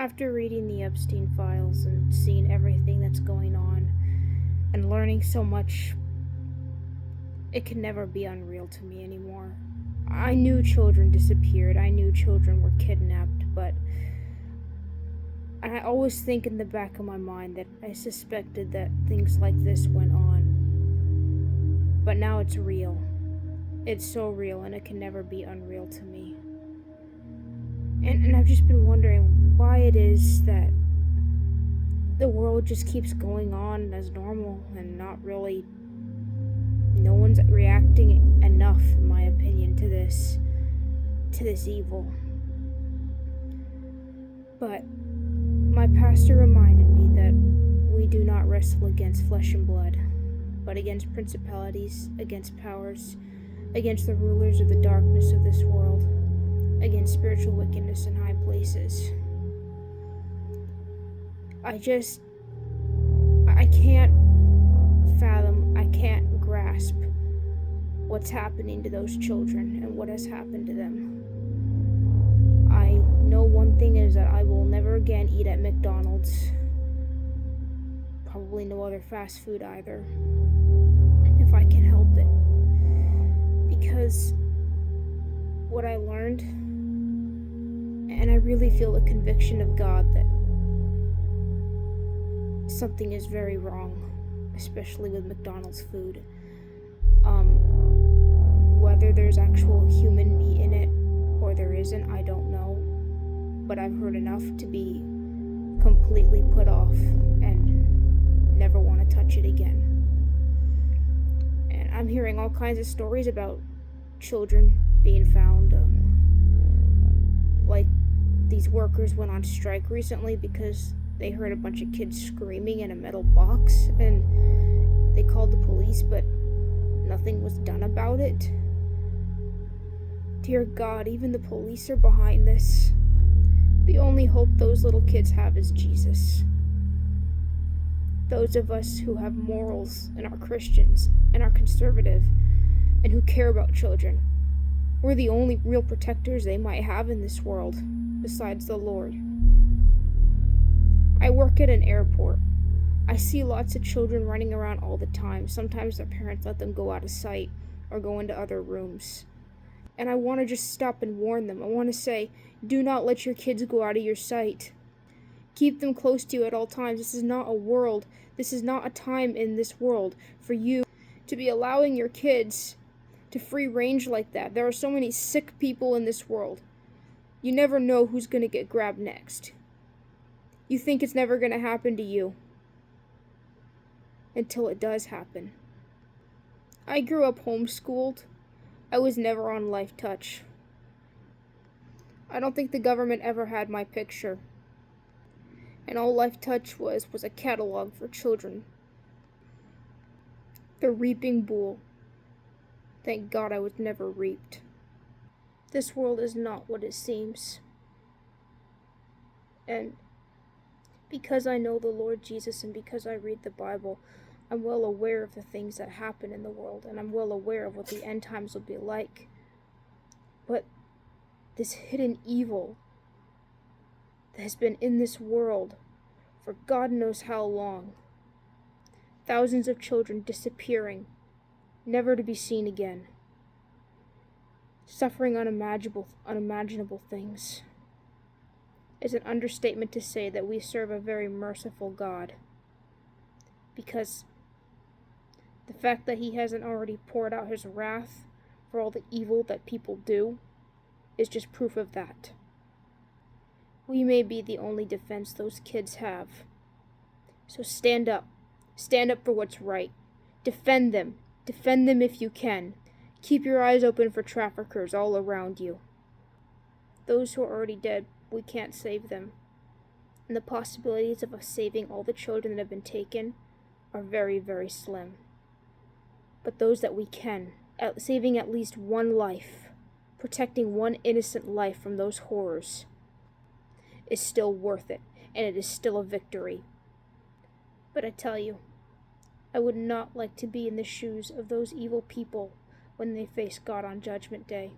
After reading the Epstein files and seeing everything that's going on and learning so much, it can never be unreal to me anymore. I knew children disappeared, I knew children were kidnapped, but I always think in the back of my mind that I suspected that things like this went on. But now it's real. It's so real, and it can never be unreal to me. And I've just been wondering why it is that the world just keeps going on as normal and no one's reacting enough, in my opinion, to this evil. But my pastor reminded me that we do not wrestle against flesh and blood, but against principalities, against powers, against the rulers of the darkness of this world, against spiritual wickedness in high places. I can't fathom, I can't grasp what's happening to those children and what has happened to them. I know one thing is that I will never again eat at McDonald's. Probably no other fast food either, if I can help it. Because what I learned, and I really feel the conviction of God that something is very wrong, especially with McDonald's food. Whether there's actual human meat in it or there isn't, I don't know. But I've heard enough to be completely put off and never want to touch it again. And I'm hearing all kinds of stories about children being found. Like these workers went on strike recently because they heard a bunch of kids screaming in a metal box, and they called the police, but nothing was done about it. Dear God, even the police are behind this. The only hope those little kids have is Jesus. Those of us who have morals and are Christians and are conservative and who care about children, we're the only real protectors they might have in this world, besides the Lord. I work at an airport. I see lots of children running around all the time. Sometimes their parents let them go out of sight or go into other rooms. And I want to just stop and warn them. I want to say, do not let your kids go out of your sight. Keep them close to you at all times. This is not a time in this world for you to be allowing your kids to free range like that. There are so many sick people in this world. You never know who's going to get grabbed next. You think it's never going to happen to you until it does happen. I grew up homeschooled. I was never on Life Touch. I don't think the government ever had my picture. And all Life Touch was a catalog for children. The reaping bull. Thank God I was never reaped. This world is not what it seems. And because I know the Lord Jesus and because I read the Bible, I'm well aware of the things that happen in the world, and I'm well aware of what the end times will be like. But this hidden evil that has been in this world for God knows how long, thousands of children disappearing, never to be seen again, suffering unimaginable things, is an understatement to say that we serve a very merciful God. Because the fact that he hasn't already poured out his wrath for all the evil that people do is just proof of that. We may be the only defense those kids have. So stand up. Stand up for what's right. Defend them. Defend them if you can. Keep your eyes open for traffickers all around you. Those who are already dead, we can't save them. And the possibilities of us saving all the children that have been taken are very, very slim. But those that we can, saving at least one life, protecting one innocent life from those horrors, is still worth it, and it is still a victory. But I tell you, I would not like to be in the shoes of those evil people when they face God on Judgment Day.